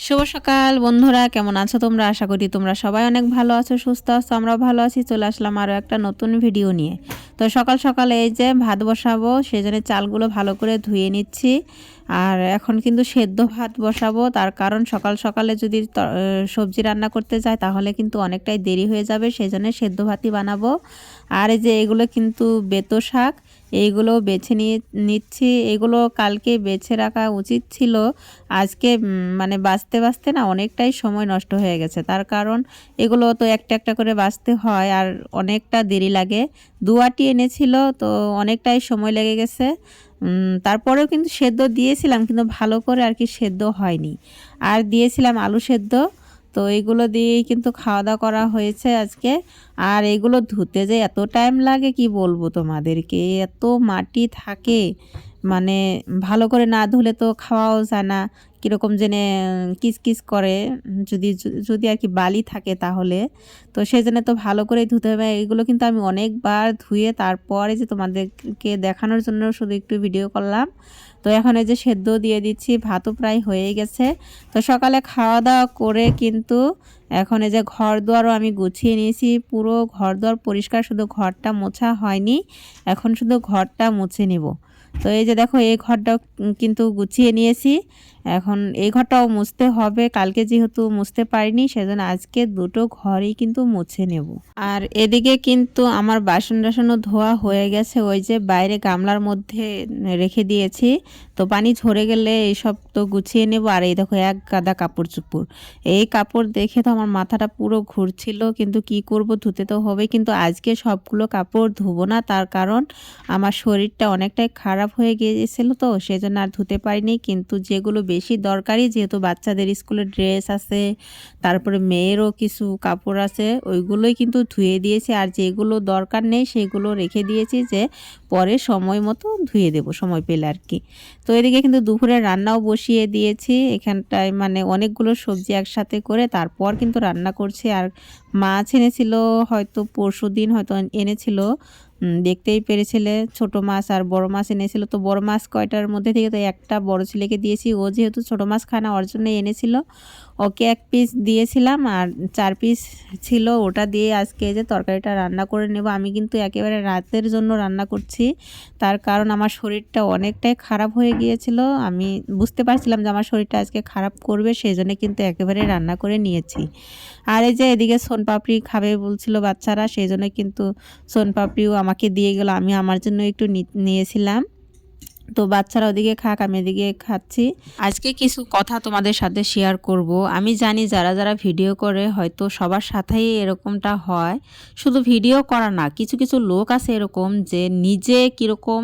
শুভ সকাল বন্ধুরা, কেমন আছো তোমরা? আশা করি তোমরা সবাই অনেক ভালো আছো, সুস্থ আছো। আমরাও ভালো আছি। চলে আসলাম আরও একটা নতুন ভিডিও নিয়ে। তো সকাল সকাল এই যে ভাত বসাবো, সেজন্য চালগুলো ভালো করে ধুয়ে নিচ্ছি। আর এখন কিন্তু সেদ্ধ ভাত বসাবো, তার কারণ সকাল সকালে যদি সবজি রান্না করতে যাই তাহলে কিন্তু অনেকটাই দেরি হয়ে যাবে, সেই জন্য সেদ্ধ ভাতই বানাবো। আর এই যে এগুলো কিন্তু বেতো শাক, এইগুলো বেছে নিচ্ছি। এগুলো কালকে বেছে রাখা উচিত ছিল, আজকে মানে বাছতে বাছতে না অনেকটাই সময় নষ্ট হয়ে গেছে। তার কারণ এগুলো তো একটা একটা করে বাছতে হয় আর অনেকটা দেরি লাগে। দুয়াটি এনেছিল, তো অনেকটাই সময় লেগে গেছে। তারপরেও কিন্তু সেদ্ধ দিয়েছিলাম, কিন্তু ভালো করে আর কি সেদ্ধ হয়নি। আর দিয়েছিলাম আলু সেদ্ধ। তো এইগুলো দিয়েই কিন্তু খাওয়া দাওয়া করা হয়েছে আজকে। আর এগুলো ধুতে যে এত টাইম লাগে কি বলবো তোমাদেরকে, এত মাটি থাকে, মানে ভালো করে না ধুলে তো খাওয়াও যায় না, কীরকম জেনে কিচকিচ করে, যদি যদি আর কি বালি থাকে তাহলে। তো সেই জন্য তো ভালো করেই ধুতে হবে। এগুলো কিন্তু আমি অনেকবার ধুয়ে তারপরে যে তোমাদেরকে দেখানোর জন্য শুধু একটু ভিডিও করলাম। তো এখন এই যে সেদ্ধ দিয়ে দিচ্ছি, ভাতও প্রায় হয়ে গেছে। তো সকালে খাওয়া দাওয়া করে কিন্তু এখন এই যে ঘর দুয়ারও আমি গুছিয়ে নিয়েছি, পুরো ঘর দুয়ার পরিষ্কার, শুধু ঘরটা মোছা হয়নি। এখন শুধু ঘরটা মুছে নিব। তো এই যে দেখো, এই ঘরটাও কিন্তু গুছিয়ে নিয়েছি। এখন এই ঘরটাও মুছতে হবে, কালকে যেহেতু মুছতে পারিনি সেজন্য আজকে দুটো ঘরই কিন্তু মুছে নেব। আর এদিকে কিন্তু আমার বাসন টাসনও ধোয়া হয়ে গেছে, ওই যে বাইরে গামলার মধ্যে রেখে দিয়েছি। তো পানি ঝরে গেলে এইসব তো গুছিয়ে নেব। আর এই দেখো এক গাদা কাপড় চোপড়, এই কাপড় দেখে তো আমার মাথাটা পুরো ঘুরছিল, কিন্তু কি করব, ধুতে তো হবে। কিন্তু আজকে সবগুলো কাপড় ধুবো না, তার কারণ আমার শরীরটা অনেকটাই খারাপ হয়ে গিয়েছিল, তো সেজন্য আর ধুতে পারিনি। কিন্তু যেগুলো বেশি দরকারি, যেহেতু বাচ্চাদের স্কুলের ড্রেস আছে, তারপরে মেয়েরও কিছু কাপড় আছে, ওইগুলোই কিন্তু ধুয়ে দিয়েছি। আর যেগুলো দরকার নেই সেগুলো রেখে দিয়েছি, যে পরে সময় মতো ধুয়ে দেব, সময় পেলে আর কি। তো এদিকে কিন্তু দুপুরে রান্নাও বসিয়ে দিয়েছি এখানটায়, মানে অনেকগুলো সবজি একসাথে করে তারপর কিন্তু রান্না করছি। আর মাছ এনেছিল, হয়তো পরশুদিন হয়তো এনেছিল, দেখতেই পেরেছিলে, ছোট মাছ আর বড় মাছ এনেছিল। তো বড় মাছ কয়টার মধ্যে থেকে তো একটা বড় ছেলেকে দিয়েছি, ও যেহেতু ছোট মাছ খায় না ওর জন্য এনেছিল, ওকে এক পিস দিয়েছিলাম। আর 4 পিস ছিল, ওটা দিয়ে আজকে যে তরকারিটা রান্না করে নেব। আমি কিন্তু একেবারে রাতের জন্য রান্না করছি, তার কারণ আমার শরীরটা অনেকটাই খারাপ হয়ে গিয়েছিল। আমি বুঝতে পারছিলাম যে আমার শরীরটা আজকে খারাপ করবে, সেই জন্য কিন্তু একেবারে রান্না করে নিয়েছি। আর এই যে এদিকে সোনপাপড়ি খাবে বলছিল বাচ্চারা, সেই জন্য কিন্তু সোনপাপড়িও আমাকে দিয়ে গেল, আমি আমার জন্য একটু নিয়েছিলাম। তো বাচ্চারা ওদিকে খাক, আমি এদিকে খাচ্ছি। আজকে কিছু কথা তোমাদের সাথে শেয়ার করব। আমি জানি যারা যারা ভিডিও করে হয়তো সবার সাথেই এরকমটা হয়, শুধু ভিডিও করা না, কিছু কিছু লোক আছে এরকম যে নিজে কীরকম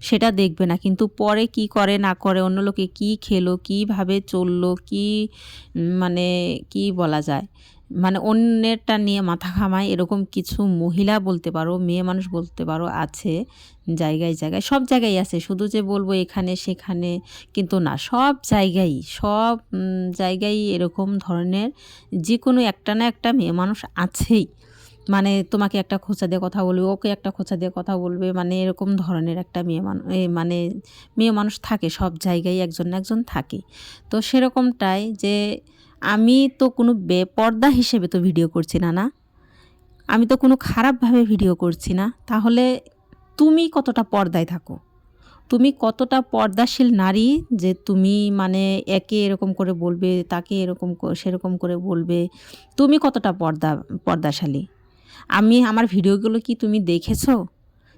সেটা দেখবে না, কিন্তু পরে কি করে না করে, অন্য লোকে কি খেলো, কীভাবে চললো, কি মানে কি বলা যায়, মানে অন্যেরটা নিয়ে মাথা ঘামায়, এরকম কিছু মহিলা বলতে পারো, মেয়ে মানুষ বলতে পারো, আছে জায়গায় জায়গায়, সব জায়গায় আছে। শুধু যে বলবো এখানে সেখানে কিন্তু না, সব জায়গায়, সব জায়গায় এরকম ধরনের যে কোনো একটা না একটা মেয়ে মানুষ আছেই। মানে তোমাকে একটা খোঁচা দিয়ে কথা বলবে, ওকে একটা খোঁচা দিয়ে কথা বলবে, মানে এরকম ধরনের একটা মানে মেয়ে মানুষ থাকে, সব জায়গায় একজন না একজন থাকে। তো সেরকমটাই যে আমি তো কোনো বেপর্দা হিসেবে তো ভিডিও করছি না, না, আমি তো কোনো খারাপভাবে ভিডিও করছি না। তাহলে তুমি কতটা পর্দায় থাকো, তুমি কতটা পর্দাশীল নারী, যে তুমি মানে একে এরকম করে বলবে, তাকে এরকম সেরকম করে বলবে, তুমি কতটা পর্দাশালী। আমি আমার ভিডিওগুলো কি তুমি দেখেছো?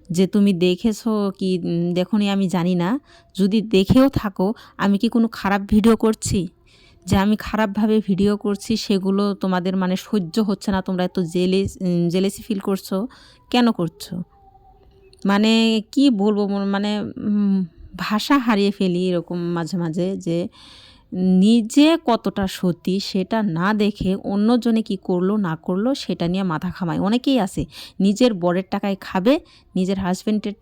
যে তুমি দেখেছো কি দেখোনি আমি জানি না, যদি দেখেও থাকো, আমি কি কোনো খারাপ ভিডিও করছি? যে আমি খারাপভাবে ভিডিও করছি সেগুলো তোমাদের মানে সহ্য হচ্ছে না, তোমরা এত জেলেসি ফিল করছো, কেন করছো? মানে কি বলবো, মানে ভাষা হারিয়ে ফেলি এরকম মাঝে মাঝে, যে নিজে কতটা সতী সেটা না দেখে অন্যজনে কি করলো না করলো সেটা নিয়ে মাথা ঘামায়। অনেকেই আছে নিজের বরের টাকায় খাবে, নিজের হাজব্যান্ডের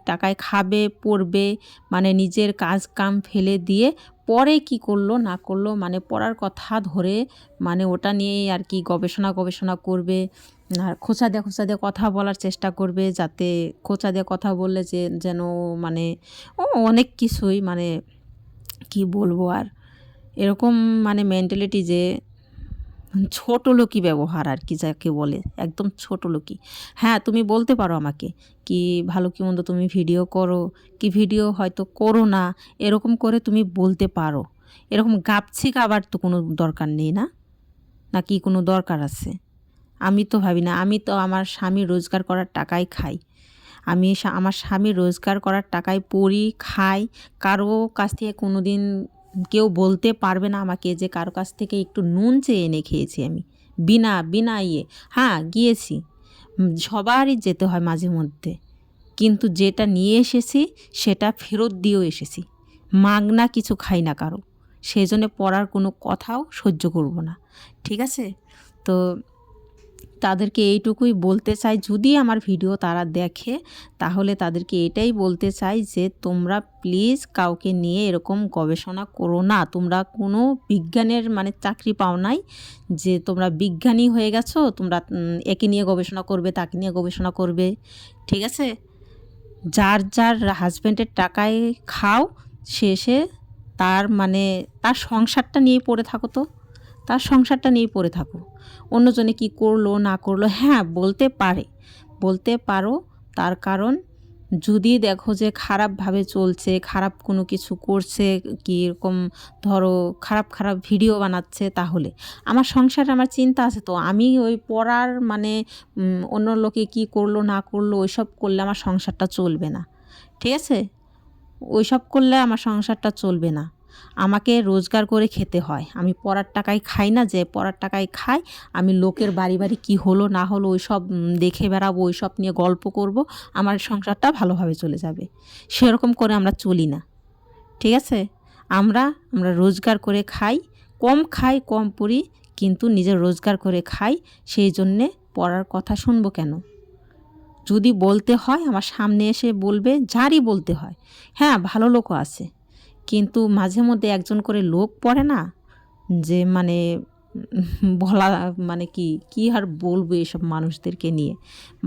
টাকায় খাবে পড়বে, মানে নিজের কাজ কাম ফেলে দিয়ে পরে কি করলো না করলো, মানে পড়ার কথা ধরে, মানে ওটা নিয়েই আর কি গবেষণা করবে। আর খোঁচা দিয়ে কথা বলার চেষ্টা করবে, যাতে খোঁচা দিয়ে কথা বললে যে যেন মানে অনেক কিছুই, মানে কি বলবো আর, এরকম মানে মেন্টালিটি যে ছোট লোকই ব্যবহার আর কি যাকে বলে, একদম ছোট লোকই। হ্যাঁ, তুমি বলতে পারো আমাকে কি ভালো কি মন্দ তুমি ভিডিও করো, কি ভিডিও হয়তো করো না, এরকম করে তুমি বলতে পারো। এরকম গাপছিক আবার তো কোনো দরকার নেই না, নাকি কোনো দরকার আছে? আমি তো ভাবি না, আমি তো আমার স্বামী রোজগার করার টাকাই খাই। আমি আমার স্বামী রোজগার করার টাকায় পড়ি, খাই। কারো কাছ থেকে কোনো দিন কেউ বলতে পারবে না আমাকে যে কারো কাছ থেকে একটু নুন চেয়ে এনে খেয়েছি আমি, বিনা বিনা ইয়ে। হ্যাঁ, গিয়েছি, সবারই যেতে হয় মাঝে মধ্যে, কিন্তু যেটা নিয়ে এসেছি সেটা ফেরত দিয়েও এসেছি। মাগনা কিছু খাই না কারো, সেই জন্য পড়ার কোনো কথাও সহ্য করব না, ঠিক আছে? তো তাদেরকে এইটুকুই বলতে চাই, যদি আমার ভিডিও তারা দেখে তাহলে তাদেরকে এটাই বলতে চাই যে তোমরা প্লিজ কাউকে নিয়ে এরকম গবেষণা করো না। তোমরা কোনো বিজ্ঞানের মানে চাকরি পাও নাই যে তোমরা বিজ্ঞানী হয়ে গেছো, তোমরা একে নিয়ে গবেষণা করবে, তাকে নিয়ে গবেষণা করবে, ঠিক আছে? যার যার হাজব্যান্ডের টাকায় খাও, শেষে তার মানে তার সংসারটা নিয়ে পড়ে থাকো। তো তার সংসারটা নিয়ে পড়ে থাকো। অন্যজনে কি করলো না করলো, হ্যাঁ বলতে পারো। তার কারণ যদি দেখো যে খারাপভাবে চলছে, খারাপ কোনো কিছু করছে, কি এরকম ধরো খারাপ খারাপ ভিডিও বানাচ্ছে, তাহলে আমার সংসারে আমার চিন্তা আছে। তো আমি ওই পড়ার মানে অন্য লোকে কি করলো না করলো ওইসব করলে আমার সংসারটা চলবে না, ঠিক আছে? ওইসব করলে আমার সংসারটা চলবে না। আমাকে রোজগার করে খেতে হয়। আমি পড়ার টাকায় খাই না যে পড়ার টাকায় খাই, আমি লোকের বাড়ি বাড়ি কী হলো না হলো ওইসব দেখে বেড়াবো, ওইসব নিয়ে গল্প করব, আমার সংসারটা ভালোভাবে চলে যাবে। সেরকম করে আমরা চলি না, ঠিক আছে? আমরা রোজগার করে খাই, কম পড়ি, কিন্তু নিজের রোজগার করে খাই। সেই জন্যে পড়ার কথা শুনবো কেন? যদি বলতে হয় আমার সামনে এসে বলবে, যারই বলতে হয়। হ্যাঁ, ভালো লোকও আছে, কিন্তু মাঝে মধ্যে একজন করে লোক পড়ে না, যে মানে বলা মানে কি আর বলবো এসব মানুষদেরকে নিয়ে,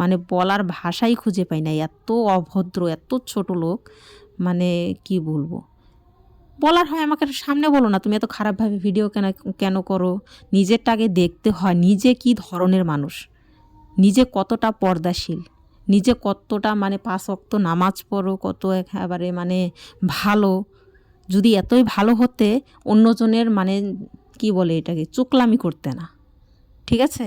মানে বলার ভাষাই খুঁজে পাই না। এত অভদ্র, এত ছোট লোক, মানে কি বলবো। বলার হয় আমাকে সামনে বলো না, তুমি এত খারাপভাবে ভিডিও কেন করো? নিজেরটা আগে দেখতে হয়, নিজে কি ধরনের মানুষ, নিজে কতটা পর্দাশীল, নিজে কতটা মানে 5 ওয়াক্ত নামাজ পড়ো, কত একেবারে মানে ভালো। যদি এতই ভালো হতে অন্যজনের মানে কি বলে এটাকে চুকলামি করতে না, ঠিক আছে?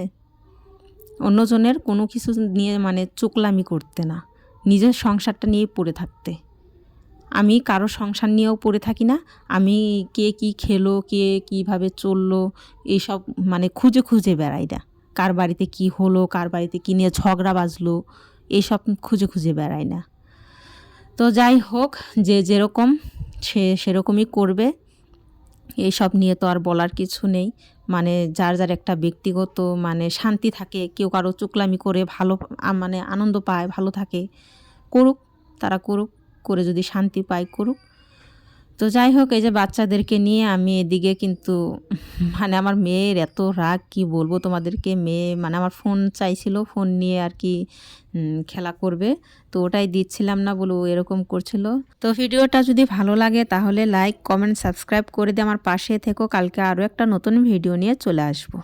অন্যজনের কোনো কিছু নিয়ে মানে চুকলামি করতে না, নিজের সংসারটা নিয়ে পড়ে থাকতে। আমি কারো সংসার নিয়েও পড়ে থাকি না। আমি কে কি খেলো, কে কীভাবে চললো, এইসব মানে খুঁজে খুঁজে বেড়াই না। কার বাড়িতে কি হলো, কার বাড়িতে কী নিয়ে ঝগড়া বাজলো, এইসব খুঁজে খুঁজে বেড়াই না। তো যাই হোক, যে যেরকম সে সেরকমই করবে, এইসব নিয়ে তো আর বলার কিছু নেই। মানে যার যার একটা ব্যক্তিগত মানে শান্তি থাকে, কেউ কারো চুকলামি করে ভালো মানে আনন্দ পায়, ভালো থাকে, করুক, তারা করুক, করে যদি শান্তি পায় করুক। তো যাই হোক, এই যে বাচ্চাদেরকে নিয়ে আমি এদিকে কিন্তু মানে আমার মেয়ের এত রাগ, কি বলবো তোমাদেরকে। মেয়ে মানে আমার ফোন চাইছিল, ফোন নিয়ে আর কি খেলা করবে, তো ওটাই দিচ্ছিলাম না বলে ও এরকম করছিল। তো ভিডিওটা যদি ভালো লাগে তাহলে লাইক, কমেন্ট, সাবস্ক্রাইব করে দিয়ে আমার পাশে থেকো। কালকে আরও একটা নতুন ভিডিও নিয়ে চলে আসবো।